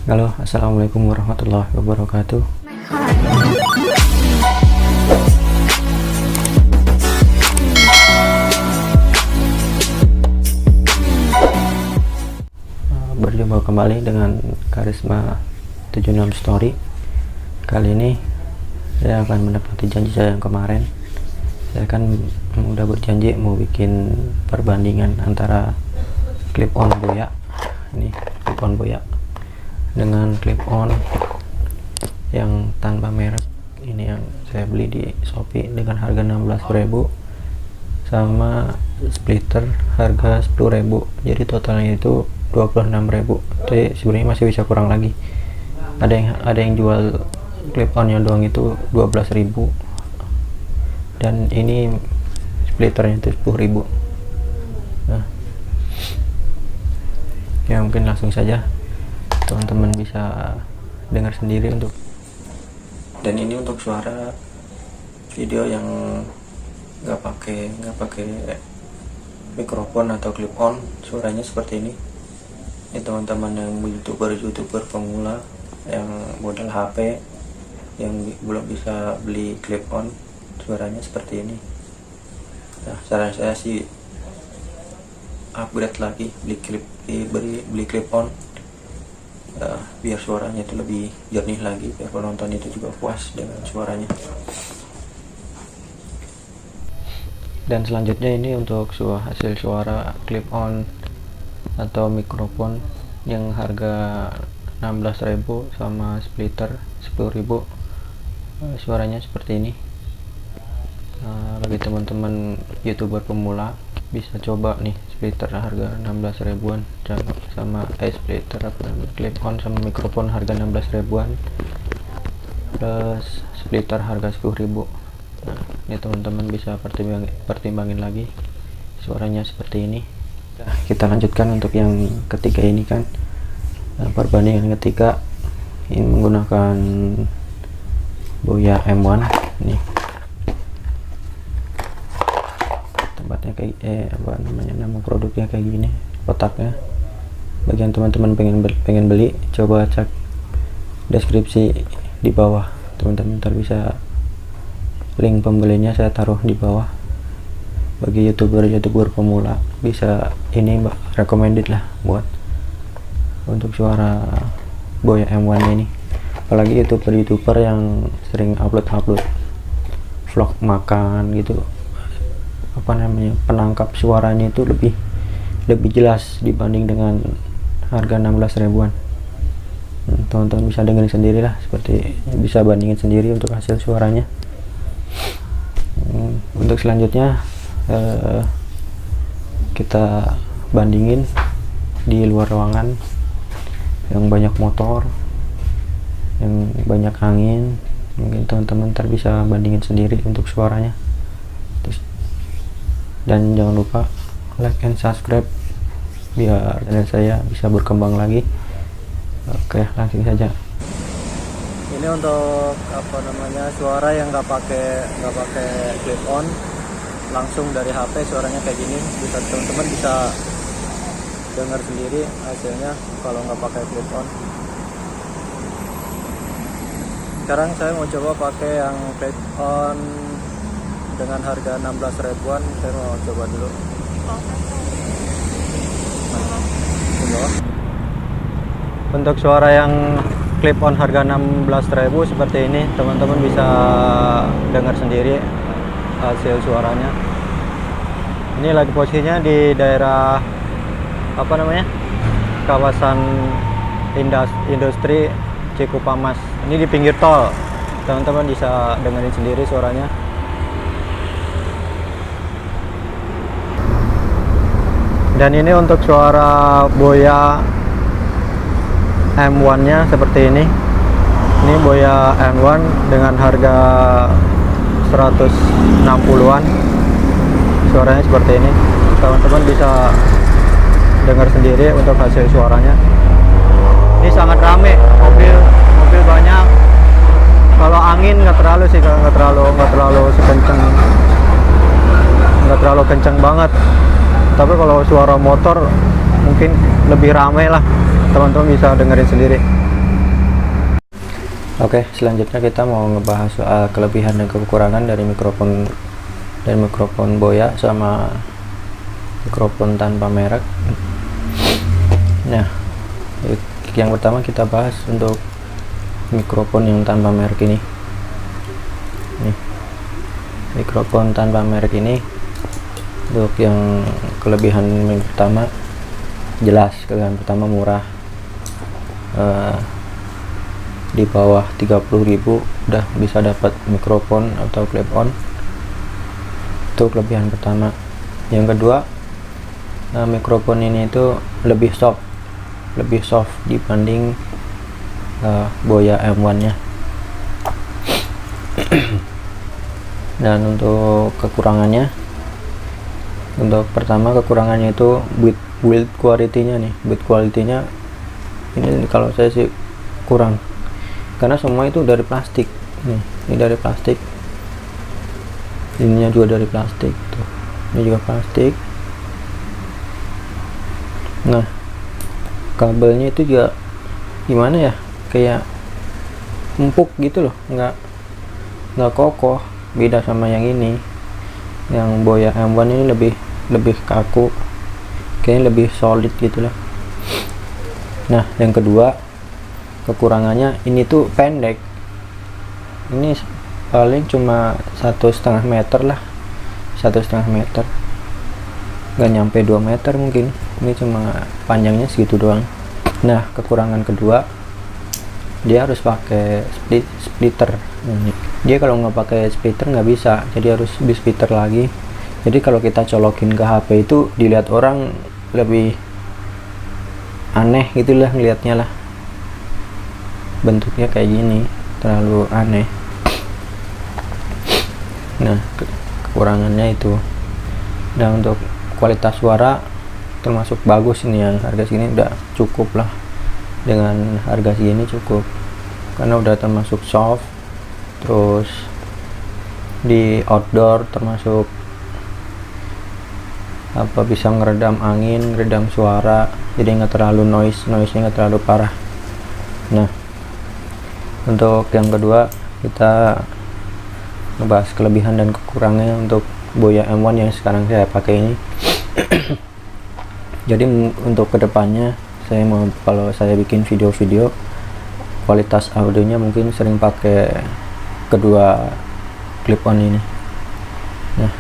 Halo, assalamualaikum warahmatullahi wabarakatuh. Berjumpa kembali dengan Karisma 76 Story. Kali ini saya akan menepati janji saya yang kemarin. Saya kan udah berjanji mau bikin perbandingan antara clip-on Boya, ini clip-on Boya, dengan clip-on yang tanpa merek. Ini yang saya beli di Shopee dengan harga 16.000 sama splitter harga 10.000. Jadi totalnya itu 26.000. Jadi sebenarnya masih bisa kurang lagi. Ada yang jual clip-onnya doang itu 12.000 dan ini splitternya itu 10.000. Nah, ya mungkin langsung saja teman-teman bisa dengar sendiri dan ini untuk suara video yang nggak pakai mikrofon atau clip on, suaranya seperti ini. Ini teman-teman yang youtuber pemula yang modal HP yang belum bisa beli clip on, suaranya seperti ini. Nah, saran saya sih upgrade lagi, beli clip on. Biar suaranya itu lebih jernih lagi, biar penonton itu juga puas dengan suaranya. Dan selanjutnya ini untuk hasil suara clip on atau mikrofon yang harga 16.000 sama splitter 10.000. Suaranya seperti ini. Bagi teman-teman youtuber pemula bisa coba nih splitter harga 16 ribuan sama splitter clip on sama mikrofon harga 16 ribuan plus splitter harga 10.000. Nah, ini teman-teman bisa pertimbangin lagi suaranya seperti ini. Nah, kita lanjutkan untuk yang ketiga ini kan. Perbandingan ketiga ini menggunakan Boya M1 nih. Tempatnya kayak nama produknya kayak gini, kotaknya. Bagi yang teman-teman pengen beli, coba cek deskripsi di bawah, teman-teman ntar bisa link pembelinya saya taruh di bawah. Bagi youtuber pemula bisa ini recommended lah buat untuk suara Boya M1 ini. Apalagi youtuber yang sering upload vlog makan gitu, penangkap suaranya itu lebih jelas dibanding dengan harga 16 ribuan. Teman-teman bisa dengerin sendiri lah, seperti bisa bandingin sendiri untuk hasil suaranya. Untuk selanjutnya kita bandingin di luar ruangan yang banyak motor, yang banyak angin. Mungkin teman-teman ntar bisa bandingin sendiri untuk suaranya. Dan jangan lupa like and subscribe biar channel saya bisa berkembang lagi. Oke, langsung saja. Ini untuk suara yang nggak pakai clip on, langsung dari HP suaranya kayak gini. Teman-teman bisa dengar sendiri hasilnya kalau nggak pakai clip on. Sekarang saya mau coba pakai yang clip on dengan harga 16 ribuan. Saya mau coba dulu. Untuk suara yang clip on harga 16.000 seperti ini, teman-teman bisa dengar sendiri hasil suaranya. Ini lagi posisinya di daerah kawasan industri Cikupamas. Ini di pinggir tol, teman-teman bisa dengerin sendiri suaranya. Dan ini untuk suara Boya M1 nya seperti ini. Ini Boya M1 dengan harga 160-an. Suaranya seperti ini. Teman-teman bisa dengar sendiri untuk hasil suaranya. Ini sangat rame, mobil banyak. Kalau angin nggak terlalu kenceng banget. Tapi kalau suara motor mungkin lebih ramai lah, teman-teman bisa dengerin sendiri. Oke, selanjutnya kita mau ngebahas soal kelebihan dan kekurangan dari mikrofon Boya sama mikrofon tanpa merek. Nah, yang pertama kita bahas untuk mikrofon yang tanpa merek ini. Nih, mikrofon tanpa merek ini, untuk yang kelebihan yang pertama, jelas kelebihan pertama murah. Di bawah 30.000 udah bisa dapat mikrofon atau clip on. Itu kelebihan pertama. Yang kedua, mikrofon ini itu lebih soft dibanding Boya M1 nya. Dan untuk kekurangannya, untuk pertama kekurangannya itu build quality-nya nih. Build quality-nya ini kalau saya sih kurang, karena semua itu dari plastik. Nih, ini dari plastik, ininya juga dari plastik tuh, ini juga plastik. Nah, kabelnya itu juga gimana ya, kayak empuk gitu loh, nggak kokoh. Beda sama yang ini, yang Boya M1 ini lebih kaku, kayaknya lebih solid gitu lah. Nah, yang kedua kekurangannya, ini tuh pendek. Ini paling cuma 1,5 meter lah, 1,5 meter, nggak nyampe 2 meter mungkin. Ini cuma panjangnya segitu doang. Nah, kekurangan kedua, dia harus pakai splitter. Dia kalau nggak pakai splitter nggak bisa, jadi harus di splitter lagi. Jadi kalau kita colokin ke HP itu dilihat orang lebih aneh gitulah ngelihatnya lah, bentuknya kayak gini, terlalu aneh. Nah, kekurangannya itu. Nah, untuk kualitas suara termasuk bagus ini, yang harga segini udah cukup lah. Dengan harga segini cukup, karena udah termasuk soft, terus di outdoor termasuk bisa ngeredam angin, ngeredam suara, jadi nggak terlalu noise-nya nggak terlalu parah. Nah, untuk yang kedua kita ngebahas kelebihan dan kekurangannya untuk Boya M1 yang sekarang saya pakai ini. Jadi untuk kedepannya saya mau, kalau saya bikin video-video, kualitas audionya mungkin sering pakai kedua clip on ini. Nah,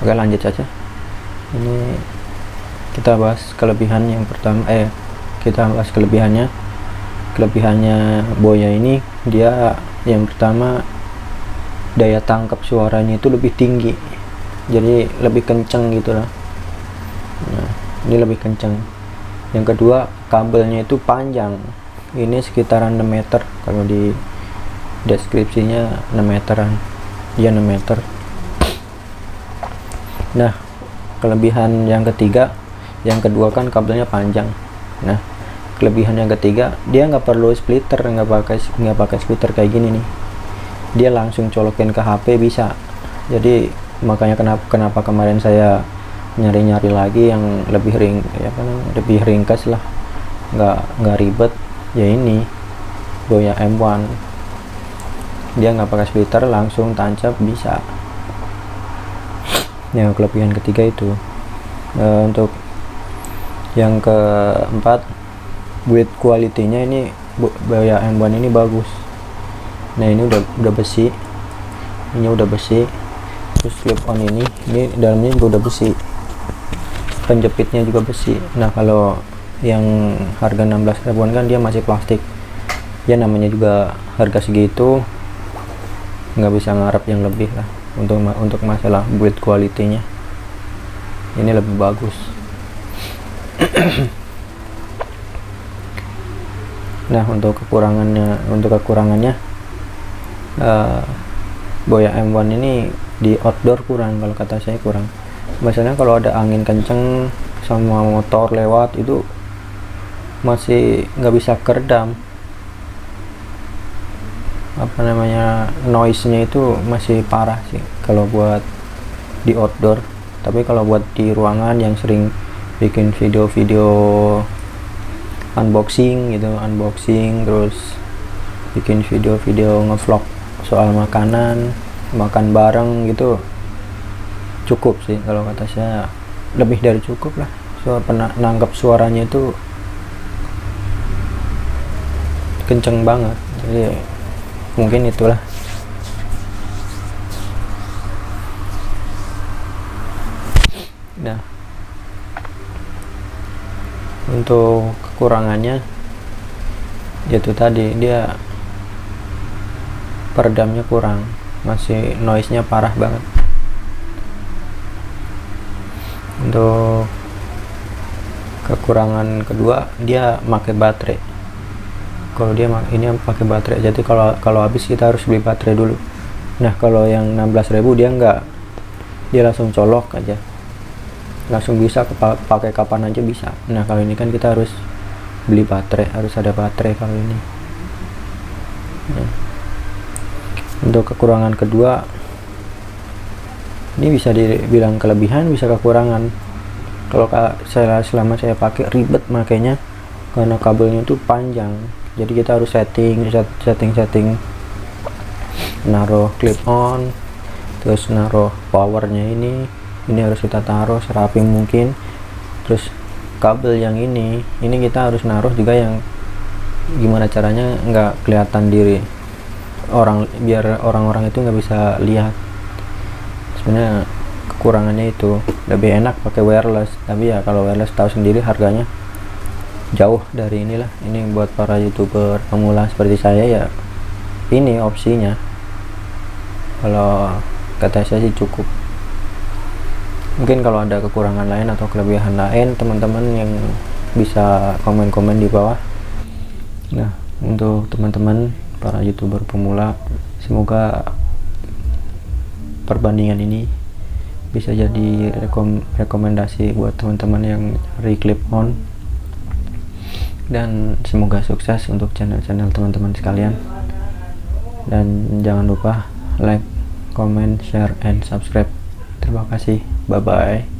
oke, lanjut saja. Ini kita bahas kelebihan yang pertama. Kita bahas kelebihannya. Kelebihannya Boya ini, dia yang pertama daya tangkap suaranya itu lebih tinggi, jadi lebih kenceng gitu lah. Nah, ini lebih kenceng. Yang kedua, kabelnya itu panjang, ini sekitaran 6 meter, kalau di deskripsinya 6 meteran, dia 6 meter. Nah, kelebihan yang ketiga, yang kedua kan kabelnya panjang. Nah, kelebihan yang ketiga, dia nggak perlu splitter, nggak pakai splitter kayak gini nih, dia langsung colokin ke HP bisa. Jadi makanya kenapa kemarin saya nyari-nyari lagi yang lebih lebih ringkas lah, nggak ribet. Ya ini Boya M1, dia nggak pakai splitter, langsung tancap bisa. Ya, kelebihan ketiga itu. Untuk yang keempat, build quality-nya ini Boya M1 ini bagus. Nah, ini udah besi, ini udah besi. Terus clip on ini dalamnya juga udah besi, penjepitnya juga besi. Nah, kalau yang harga 16 ribuan kan dia masih plastik. Ya, namanya juga harga segitu, nggak bisa ngarep yang lebih lah untuk masalah build quality-nya. Ini lebih bagus. Nah, untuk kekurangannya Boya M1 ini di outdoor kurang, kalau kata saya kurang. Misalnya kalau ada angin kenceng sama motor lewat, itu masih nggak bisa keredam, noise-nya itu masih parah sih kalau buat di outdoor. Tapi kalau buat di ruangan yang sering bikin video-video unboxing terus bikin video-video ngevlog soal makanan, makan bareng gitu, cukup sih kalau kata saya, lebih dari cukup lah. Pernah nangkep suaranya itu kenceng banget, jadi mungkin itulah. Nah, untuk kekurangannya itu tadi, dia peredamnya kurang, masih noise-nya parah banget. Untuk kekurangan kedua, dia pakai baterai. Kalau dia ini pakai baterai, jadi kalau habis kita harus beli baterai dulu. Nah, kalau yang 16.000 dia enggak, dia langsung colok aja, langsung bisa pakai kapan aja bisa. Nah, kalau ini kan kita harus beli baterai, harus ada baterai kalau ini. Nah, untuk kekurangan kedua, ini bisa dibilang kelebihan, bisa kekurangan. Kalau selama saya pakai ribet makanya, karena kabelnya itu panjang, jadi kita harus setting naruh clip on, terus naruh powernya ini harus kita taruh serapi mungkin. Terus kabel yang ini kita harus naruh juga yang gimana caranya nggak kelihatan diri orang, biar orang-orang itu nggak bisa lihat. Sebenarnya kekurangannya itu, lebih enak pakai wireless, tapi ya kalau wireless tahu sendiri harganya jauh dari inilah. Ini buat para YouTuber pemula seperti saya ya, ini opsinya. Kalau kata saya sih cukup. Mungkin kalau ada kekurangan lain atau kelebihan lain, teman-teman yang bisa komen-komen di bawah. Nah, untuk teman-teman para YouTuber pemula, semoga perbandingan ini bisa jadi rekomendasi buat teman-teman yang cari clip on, dan semoga sukses untuk channel-channel teman-teman sekalian. Dan jangan lupa like, comment, share, and subscribe. Terima kasih, bye bye.